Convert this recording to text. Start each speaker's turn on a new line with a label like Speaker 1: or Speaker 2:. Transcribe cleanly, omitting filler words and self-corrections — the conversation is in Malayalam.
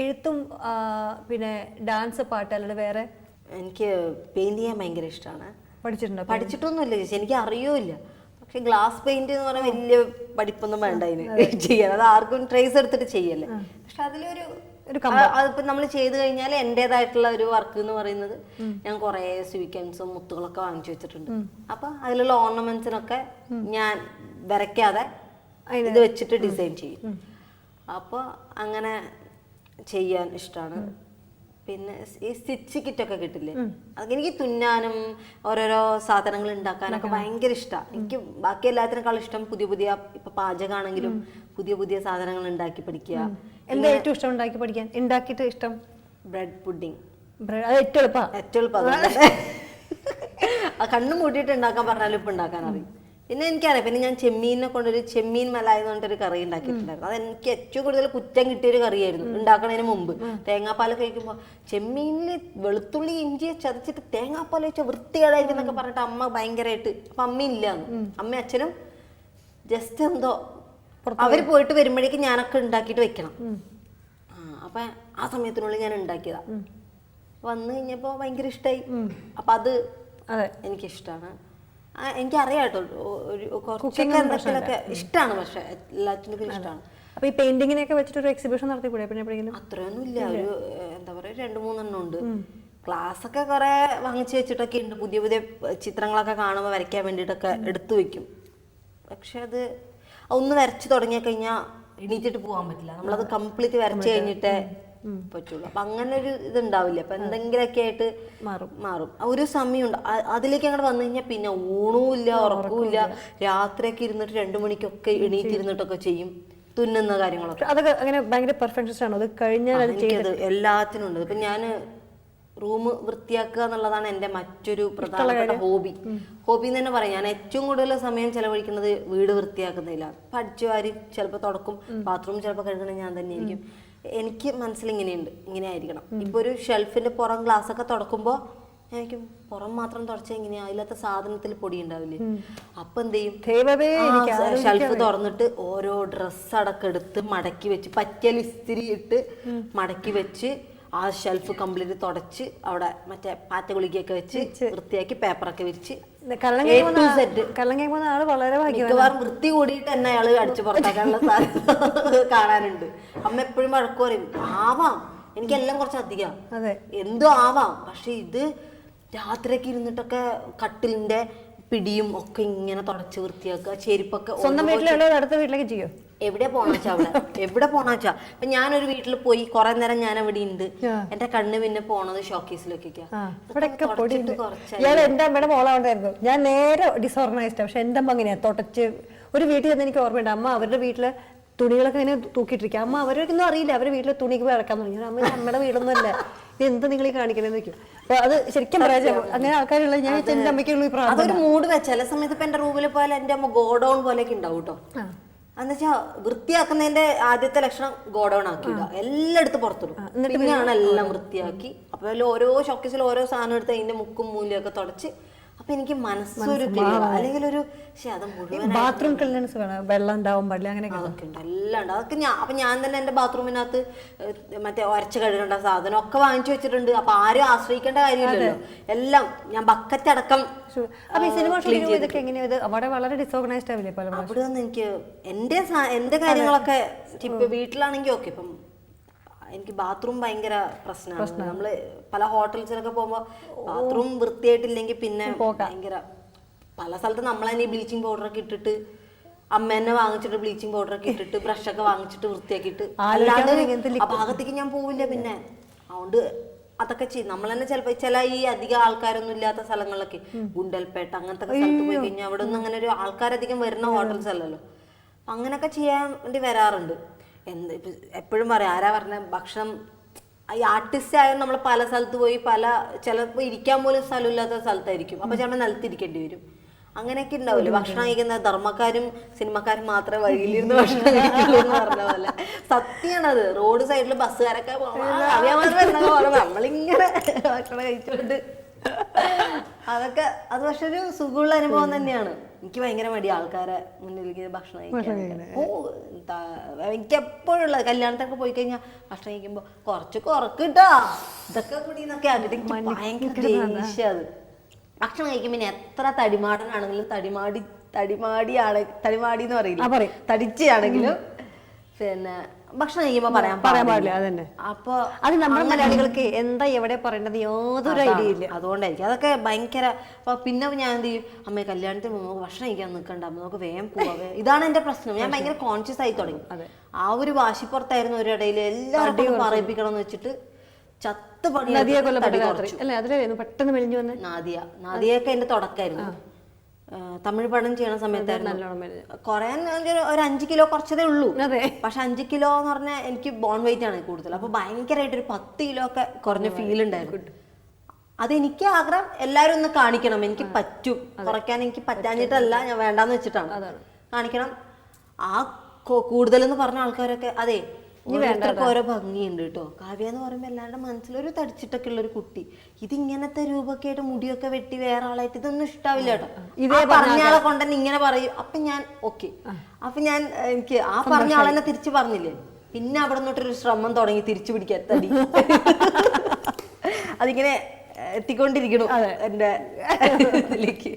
Speaker 1: എഴുത്തും പിന്നെ ഡാൻസ് പാട്ട് അല്ലാതെ വേറെ?
Speaker 2: എനിക്ക് പെയിന്റ് ചെയ്യാൻ ഭയങ്കര ഇഷ്ടമാണ്.
Speaker 1: പഠിച്ചിട്ടുണ്ടോ?
Speaker 2: പഠിച്ചിട്ടൊന്നുമില്ല ചേച്ചി, എനിക്ക് അറിയൂല. പക്ഷെ ഗ്ലാസ് പെയിന്റ് എന്ന് പറഞ്ഞാൽ വലിയ പഠിപ്പൊന്നും വേണ്ട അതിന് ചെയ്യാൻ. അത് ആർക്കും ട്രേസ് എടുത്തിട്ട് ചെയ്യല്ലേ. പക്ഷെ അതിലൊരു അതിപ്പോ നമ്മൾ ചെയ്ത് കഴിഞ്ഞാൽ എന്റേതായിട്ടുള്ള ഒരു വർക്ക് എന്ന് പറയുന്നത്, ഞാൻ കുറെ സ്വീക്കൻസും മുത്തുകളൊക്കെ വാങ്ങിച്ചു വെച്ചിട്ടുണ്ട്. അപ്പൊ അതിലുള്ള ഓർണമെന്റ്സിനൊക്കെ ഞാൻ വരയ്ക്കാതെ ഇത് വെച്ചിട്ട് ഡിസൈൻ ചെയ്യും. അപ്പൊ അങ്ങനെ ചെയ്യാൻ ഇഷ്ടമാണ്. പിന്നെ ഈ സ്റ്റിച്ച് കിറ്റൊക്കെ കിട്ടില്ലേ, അതൊക്കെ എനിക്ക് തുന്നാനും ഓരോരോ സാധനങ്ങൾ ഉണ്ടാക്കാനൊക്കെ ഭയങ്കര ഇഷ്ടമാണ്. എനിക്ക് ബാക്കി എല്ലാത്തിനേക്കാളും ഇഷ്ടം പുതിയ പുതിയ, ഇപ്പൊ പാചകമാണെങ്കിലും പുതിയ പുതിയ സാധനങ്ങൾ ഉണ്ടാക്കി പഠിക്കുക.
Speaker 1: എന്താ ഏറ്റവും ഇഷ്ടം ഉണ്ടാക്കി പഠിക്കാൻ? ഉണ്ടാക്കിയിട്ട് ഇഷ്ടം?
Speaker 2: Bread pudding.
Speaker 1: അത് ഏറ്റവും എളുപ്പം.
Speaker 2: ഏറ്റവും എളുപ്പം കണ്ണു മൂട്ടിയിട്ട് ഉണ്ടാക്കാൻ പറഞ്ഞാലും ഇപ്പൊ ഉണ്ടാക്കാൻ അറിയും. പിന്നെ എനിക്കറിയാം, പിന്നെ ഞാൻ ചെമ്മീനെ കൊണ്ടൊരു ചെമ്മീൻ മലായി എന്ന് പറഞ്ഞിട്ടൊരു കറി ഉണ്ടാക്കിയിട്ടുണ്ടായിരുന്നു. അത് എനിക്ക് ഏറ്റവും കൂടുതൽ കുറ്റം കിട്ടിയൊരു കറിയായിരുന്നു ഉണ്ടാക്കണതിന് മുമ്പ്. തേങ്ങാപ്പാൽ കഴിക്കുമ്പോൾ ചെമ്മീനിൽ വെളുത്തുള്ളി ഇഞ്ചി ചതച്ചിട്ട് തേങ്ങാപ്പാൽ വെച്ചാൽ വൃത്തികേടായിരിക്കും എന്നൊക്കെ പറഞ്ഞിട്ട് അമ്മ ഭയങ്കരമായിട്ട്. അപ്പൊ അമ്മ ഇല്ലാന്ന്, അമ്മ അച്ഛനും ജസ്റ്റ് എന്തോ അവര് പോയിട്ട് വരുമ്പോഴേക്കും ഞാനൊക്കെ ഉണ്ടാക്കിയിട്ട് വെക്കണം. അപ്പൊ ആ സമയത്തിനുള്ളിൽ ഞാൻ ഉണ്ടാക്കിയതാ. വന്നു കഴിഞ്ഞപ്പോ ഭയങ്കര ഇഷ്ടമായി. അപ്പൊ അത് എനിക്കിഷ്ടമാണ്. എനിക്കറിയാം കേട്ടോ, കുറച്ചൊക്കെ എന്തൊക്കെ ഇഷ്ടമാണ്. പക്ഷെ എല്ലാത്തിനും ഇഷ്ടമാണ്.
Speaker 1: അപ്പൊ ഈ പെയിന്റിങ്ങിനൊക്കെ വെച്ചിട്ട് ഒരു എക്സിബിഷൻ നടത്തിക്കൂടെ പിന്നെ എപ്പോഴെങ്കിലും?
Speaker 2: അത്രയൊന്നും ഇല്ല, ഒരു എന്താ പറയാ 2-3 ഉണ്ട്. ക്ലാസ് ഒക്കെ കുറെ വാങ്ങിച്ചു വെച്ചിട്ടൊക്കെ ഉണ്ട്. പുതിയ പുതിയ ചിത്രങ്ങളൊക്കെ കാണുമ്പോൾ വരയ്ക്കാൻ വേണ്ടിയിട്ടൊക്കെ എടുത്തു വെക്കും. പക്ഷെ അത് ഒന്ന് വരച്ചു തുടങ്ങിയ കഴിഞ്ഞാൽ എണീറ്റിട്ട് പോകാൻ പറ്റില്ല. നമ്മളത് കംപ്ലീറ്റ് വരച്ചു കഴിഞ്ഞിട്ടേ പറ്റുള്ളൂ. അപ്പൊ അങ്ങനെ ഒരു ഇതുണ്ടാവില്ല. അപ്പൊ എന്തെങ്കിലുമൊക്കെ ആയിട്ട് മാറും. ഒരു സമയമുണ്ട്. അതിലേക്ക് അങ്ങോട്ട് വന്നു കഴിഞ്ഞാൽ പിന്നെ ഊണുമില്ല, ഉറക്കവുമില്ല. രാത്രിയൊക്കെ ഇരുന്നിട്ട് 2 മണിക്കൊക്കെ എണീറ്റിരുന്നിട്ടൊക്കെ ചെയ്യും തുന്നുന്ന കാര്യങ്ങളൊക്കെ.
Speaker 1: അതൊക്കെ അങ്ങനെ ഭയങ്കര പെർഫെക്ഷനിസ്റ്റ് ആണോ? അത് കഴിഞ്ഞാൽ
Speaker 2: എല്ലാത്തിനും ഉണ്ട്. ഇപ്പൊ ഞാന് റൂം വൃത്തിയാക്കുക എന്നുള്ളതാണ് എൻ്റെ മറ്റൊരു പ്രധാനപ്പെട്ട ഹോബി എന്ന് തന്നെ പറയാം. ഞാൻ ഏറ്റവും കൂടുതൽ സമയം ചെലവഴിക്കുന്നത് വീട് വൃത്തിയാക്കുന്നില്ല. പഠിച്ചു വാരി ചിലപ്പോൾ തുടക്കും, ബാത്റൂം ചിലപ്പോൾ കഴുകണ ഞാൻ തന്നെ ആയിരിക്കും. എനിക്ക് മനസ്സിലിങ്ങനെയുണ്ട്, ഇങ്ങനെ ആയിരിക്കണം. ഇപ്പൊ ഒരു ഷെൽഫിന്റെ പുറം ഗ്ലാസ് ഒക്കെ തുടക്കുമ്പോ എനിക്കും പുറം മാത്രം തുടച്ചാൽ എങ്ങനെയാ, അതിലത്തെ സാധനത്തിൽ പൊടി ഉണ്ടാവില്ലേ. അപ്പൊ എന്ത് ചെയ്യും, ഷെൽഫ് തുറന്നിട്ട് ഓരോ ഡ്രസ്സ് അടക്കം എടുത്ത് മടക്കി വെച്ച്, പറ്റിയ ഇസ്തിരി ഇട്ട് മടക്കി വെച്ച് ആ ഷെൽഫ് കംപ്ലീറ്റ് തുടച്ച് അവിടെ മറ്റേ പാറ്റ ഗുളികയൊക്കെ വെച്ച് വൃത്തിയാക്കി പേപ്പറൊക്കെ വിരിച്ച്. മിക്കവാറും വൃത്തി കൂടിയിട്ട് തന്നെ അയാള് അടിച്ചു പുറത്താക്കാനുള്ള സാധ്യത കാണാനുണ്ട്. അമ്മ എപ്പോഴും വഴക്ക് പറയും, ആവാം എനിക്കെല്ലാം കുറച്ച് അധികം എന്തോ ആവാം, പക്ഷെ ഇത് രാത്രിയൊക്കെ ഇരുന്നിട്ടൊക്കെ കട്ടിലിന്റെ പിടിയും ഒക്കെ ഇങ്ങനെ തുടച്ച് വൃത്തിയാക്കുക. ചെരുപ്പൊക്കെ
Speaker 1: സ്വന്തം വീട്ടിലുള്ള അടുത്ത വീട്ടിലേക്ക് ചെയ്യോ?
Speaker 2: എവിടെ പോണാച്ചാ അവിടെ എവിടെ പോണാച്ചാ. അപ്പൊ ഞാനൊരു വീട്ടിൽ പോയി കുറെ നേരം ഞാൻ അവിടെ ഉണ്ട്, എന്റെ കണ്ണ് പിന്നെ പോണത് ഷോക്കേസിലേക്കൊക്കെ.
Speaker 1: എന്റെ അമ്മയുടെ മോളാണ്ടായിരുന്നു. ഞാൻ നേരെ ഡിസോർഗനൈസ്ഡ്. പക്ഷെ എന്റെ അമ്മ അങ്ങനെയാ തുടച്ച്. ഒരു വീട്ടിൽ ചെന്ന് എനിക്ക് ഓർമ്മയുണ്ട്, അമ്മ അവരുടെ വീട്ടില് തുണികളൊക്കെ ഇങ്ങനെ തൂക്കിയിട്ടിരിക്കുക. അമ്മ അവരൊന്നും അറിയില്ല, അവരുടെ വീട്ടിലെ തുണിക്ക് ഇറക്കാൻ തുടങ്ങി. അമ്മ നമ്മുടെ വീടൊന്നും അല്ല, ഇത് എന്താ നിങ്ങൾ ഈ കാണിക്കണെന്ന് വെക്കും. അപ്പൊ അത് ശരിക്കും പറയാ അങ്ങനെ ആൾക്കാരുള്ള ഞാൻ എന്റെ അമ്മയ്ക്കുള്ള
Speaker 2: അതൊരു മൂഡ് വെച്ച. ചില സമയത്ത് ഇപ്പൊ എന്റെ റൂമിൽ പോയാൽ എന്റെ അമ്മ ഗോഡൌൺ പോലെയൊക്കെ ഉണ്ടാവും കേട്ടോ. എന്നുവെച്ചാ വൃത്തിയാക്കുന്നതിന്റെ ആദ്യത്തെ ലക്ഷണം ഗോഡൌൺ ആക്കിയിടുക, എല്ലായിടത്തും പുറത്തിടും. പിന്നെയാണ് എല്ലാം വൃത്തിയാക്കി. അപ്പൊ ഓരോ ഷോക്കേസിൽ ഓരോ സാധനം എടുത്ത് അതിന്റെ മുക്കും മൂലയൊക്കെ തുടച്ച്. അപ്പൊ എനിക്ക് മനസ്സൊരു അല്ലെങ്കിൽ ഒരു
Speaker 1: ബാത്റൂം വെള്ളം ഉണ്ടാവും പാടില്ല, അങ്ങനെ
Speaker 2: അതൊക്കെ ഉണ്ട്, എല്ലാം ഉണ്ട്. അതൊക്കെ അപ്പൊ ഞാൻ തന്നെ എന്റെ ബാത്റൂമിനകത്ത് മറ്റേ ഒരച്ച് കഴുകേണ്ട സാധനം ഒക്കെ വാങ്ങിച്ചു വെച്ചിട്ടുണ്ട്. അപ്പൊ ആരും ആശ്രയിക്കേണ്ട കാര്യമില്ലല്ലോ. എല്ലാം ഞാൻ ബക്കറ്റ് അടക്കം.
Speaker 1: അപ്പൊ ഈ സിനിമ ഷൂട്ടിംഗ് ഇതൊക്കെ എങ്ങനെയാ? അവിടെ വളരെ ഡിസോർഗനൈസ്ഡ് ആവില്ലേ പല?
Speaker 2: അവിടെ നിന്ന് എനിക്ക് എന്റെ കാര്യങ്ങളൊക്കെ വീട്ടിലാണെങ്കിൽ ഓക്കെ. ഇപ്പം എനിക്ക് ബാത്റൂം ഭയങ്കര പ്രശ്നമാണ്. നമ്മള് പല ഹോട്ടൽസിലൊക്കെ പോകുമ്പോ ബാത്റൂം വൃത്തിയായിട്ടില്ലെങ്കിൽ പിന്നെ ഭയങ്കര പല സ്ഥലത്ത് നമ്മൾ തന്നെ ബ്ലീച്ചിങ് പൗഡറൊക്കെ ഇട്ടിട്ട്, അമ്മ തന്നെ വാങ്ങിച്ചിട്ട് ബ്ലീച്ചിങ് പൗഡറൊക്കെ ഇട്ടിട്ട് ബ്രഷൊക്കെ വാങ്ങിച്ചിട്ട് വൃത്തിയാക്കിയിട്ട്, അല്ലാതെ ആ ഭാഗത്തേക്ക് ഞാൻ പോവില്ല. പിന്നെ അതുകൊണ്ട് അതൊക്കെ ചെയ്യും നമ്മൾ തന്നെ. ചിലപ്പോ ചില ഈ അധികം ആൾക്കാരൊന്നും ഇല്ലാത്ത സ്ഥലങ്ങളിലൊക്കെ, ഗുണ്ടൽപേട്ട അങ്ങനത്തെ സ്ഥലത്ത് പോയി കഴിഞ്ഞാൽ അവിടെ ഒന്നും അങ്ങനെ ഒരു ആൾക്കാരധികം വരുന്ന ഹോട്ടൽസ് അല്ലല്ലോ. അങ്ങനെയൊക്കെ ചെയ്യാൻ വേണ്ടി വരാറുണ്ട്. എപ്പോഴും പറയാം, ആരാ പറഞ്ഞ ഭക്ഷണം ഈ ആർട്ടിസ്റ്റ് ആയാലും നമ്മൾ പല സ്ഥലത്ത് പോയി ചിലപ്പോൾ ഇരിക്കാൻ പോലും സ്ഥലമില്ലാത്ത സ്ഥലത്തായിരിക്കും. അപ്പൊ ചിലപ്പോൾ നിലത്തിരിക്കേണ്ടി വരും. അങ്ങനെയൊക്കെ ഉണ്ടാവില്ലേ. ഭക്ഷണം കഴിക്കുന്ന ധർമ്മക്കാരും സിനിമക്കാരും മാത്രമേ വഴിയിലിരുന്ന് ഭക്ഷണം കഴിക്കുള്ളൂ എന്ന് പറഞ്ഞ പോലെ സത്യമാണത്. റോഡ് സൈഡിൽ ബസ്സുകാരൊക്കെ നമ്മളിങ്ങനെ ഭക്ഷണം കഴിച്ചുകൊണ്ട് അതൊക്കെ അത് പക്ഷെ ഒരു സുഖമുള്ള അനുഭവം തന്നെയാണ്. എനിക്ക് ഭയങ്കര മടി ആൾക്കാരെ മുന്നിലേക്ക് ഭക്ഷണം കഴിക്കാൻ. എനിക്ക് എപ്പോഴുള്ള കല്യാണത്തൊക്കെ പോയി കഴിഞ്ഞാൽ ഭക്ഷണം കഴിക്കുമ്പോ കുറച്ച് കുറക്കിട്ടാ ഇതൊക്കെ കൂടി എന്നൊക്കെ ആക്കിട്ട് എനിക്ക് ഭയങ്കര ദേഷ്യം അത്. ഭക്ഷണം കഴിക്കുമ്പോ പിന്നെ എത്ര തടിമാടനാണെങ്കിലും തടിമാടി എന്ന് പറയില്ല, തടിച്ചാണെങ്കിലും പിന്നെ ഭക്ഷണം കഴിക്കുമ്പോ പറയാൻ
Speaker 1: പാടില്ല. അതന്നെ.
Speaker 2: അപ്പൊ
Speaker 1: അത് നമ്മുടെ മലയാളികൾക്ക് എന്താ എവിടെ പറയേണ്ടത് യാതൊരു ഐഡിയ ഇല്ല.
Speaker 2: അതുകൊണ്ടായിരിക്കും അതൊക്കെ ഭയങ്കര. അപ്പൊ പിന്നെ ഞാൻ എന്ത് ചെയ്യും, അമ്മയെ കല്യാണത്തിന് പോകുമ്പോൾ ഭക്ഷണം കഴിക്കാൻ നിൽക്കണ്ട, നമുക്ക് വേഗം പോവാ. ഇതാണ് എന്റെ പ്രശ്നം. ഞാൻ ഭയങ്കര കോൺഷ്യസ് ആയി തുടങ്ങി. ആ ഒരു വാശിപ്പുറത്തായിരുന്നു ഒരിടയിൽ എല്ലാവരും പറയിപ്പിക്കണം എന്ന് വെച്ചിട്ട് ചത്ത് പണി.
Speaker 1: പെട്ടെന്ന് മെലിഞ്ഞു വന്ന്
Speaker 2: നാദിയൊക്കെ എന്റെ തുടക്കമായിരുന്നു. തമിഴ് പഠനം ചെയ്യണ സമയത്തായിരുന്നു. കുറെ ഒരു 5 കിലോ കുറച്ചതേ ഉള്ളൂ. പക്ഷെ 5 കിലോ എന്ന് പറഞ്ഞാൽ എനിക്ക് ബോൺ വെയിറ്റ് ആണ് കൂടുതൽ. അപ്പൊ ഭയങ്കരമായിട്ട് ഒരു 10 കിലോ ഒക്കെ കുറഞ്ഞ ഫീൽ ഉണ്ടായിരുന്നു. അതെനിക്ക് ആഗ്രഹം എല്ലാരും ഒന്ന് കാണിക്കണം, എനിക്ക് പറ്റും. കുറയ്ക്കാൻ എനിക്ക് പറ്റാഞ്ഞിട്ടല്ല, ഞാൻ വേണ്ടാന്ന് വെച്ചിട്ടാണ് കാണിക്കണം. ആ കൂടുതൽ എന്ന് പറഞ്ഞ ആൾക്കാരൊക്കെ അതെ ഓരോരുത്തർക്ക് ഓരോ ഭംഗിയുണ്ട് കേട്ടോ. കാവ്യ എന്ന് പറയുമ്പോ എല്ലാവരുടെ മനസ്സിലൊരു തടിച്ചിട്ടൊക്കെ ഉള്ള ഒരു കുട്ടി. ഇത് ഇങ്ങനത്തെ രൂപമൊക്കെ ആയിട്ട് മുടിയൊക്കെ വെട്ടി വേറെ ആളായിട്ട് ഇതൊന്നും ഇഷ്ടാവില്ല കേട്ടോ. ഇതേ പറഞ്ഞ ആളെ കൊണ്ടുതന്നെ ഇങ്ങനെ പറയും. അപ്പൊ ഞാൻ ഓക്കെ, അപ്പൊ ഞാൻ എനിക്ക് ആ പറഞ്ഞ ആളെന്നെ തിരിച്ചു പറഞ്ഞില്ലേ, പിന്നെ അവിടെ നിന്നൊട്ടൊരു ശ്രമം തുടങ്ങി തിരിച്ചു പിടിക്കാൻ തടി. അതിങ്ങനെ എത്തിക്കൊണ്ടിരിക്കണു എന്റെ ഇതിലേക്ക്.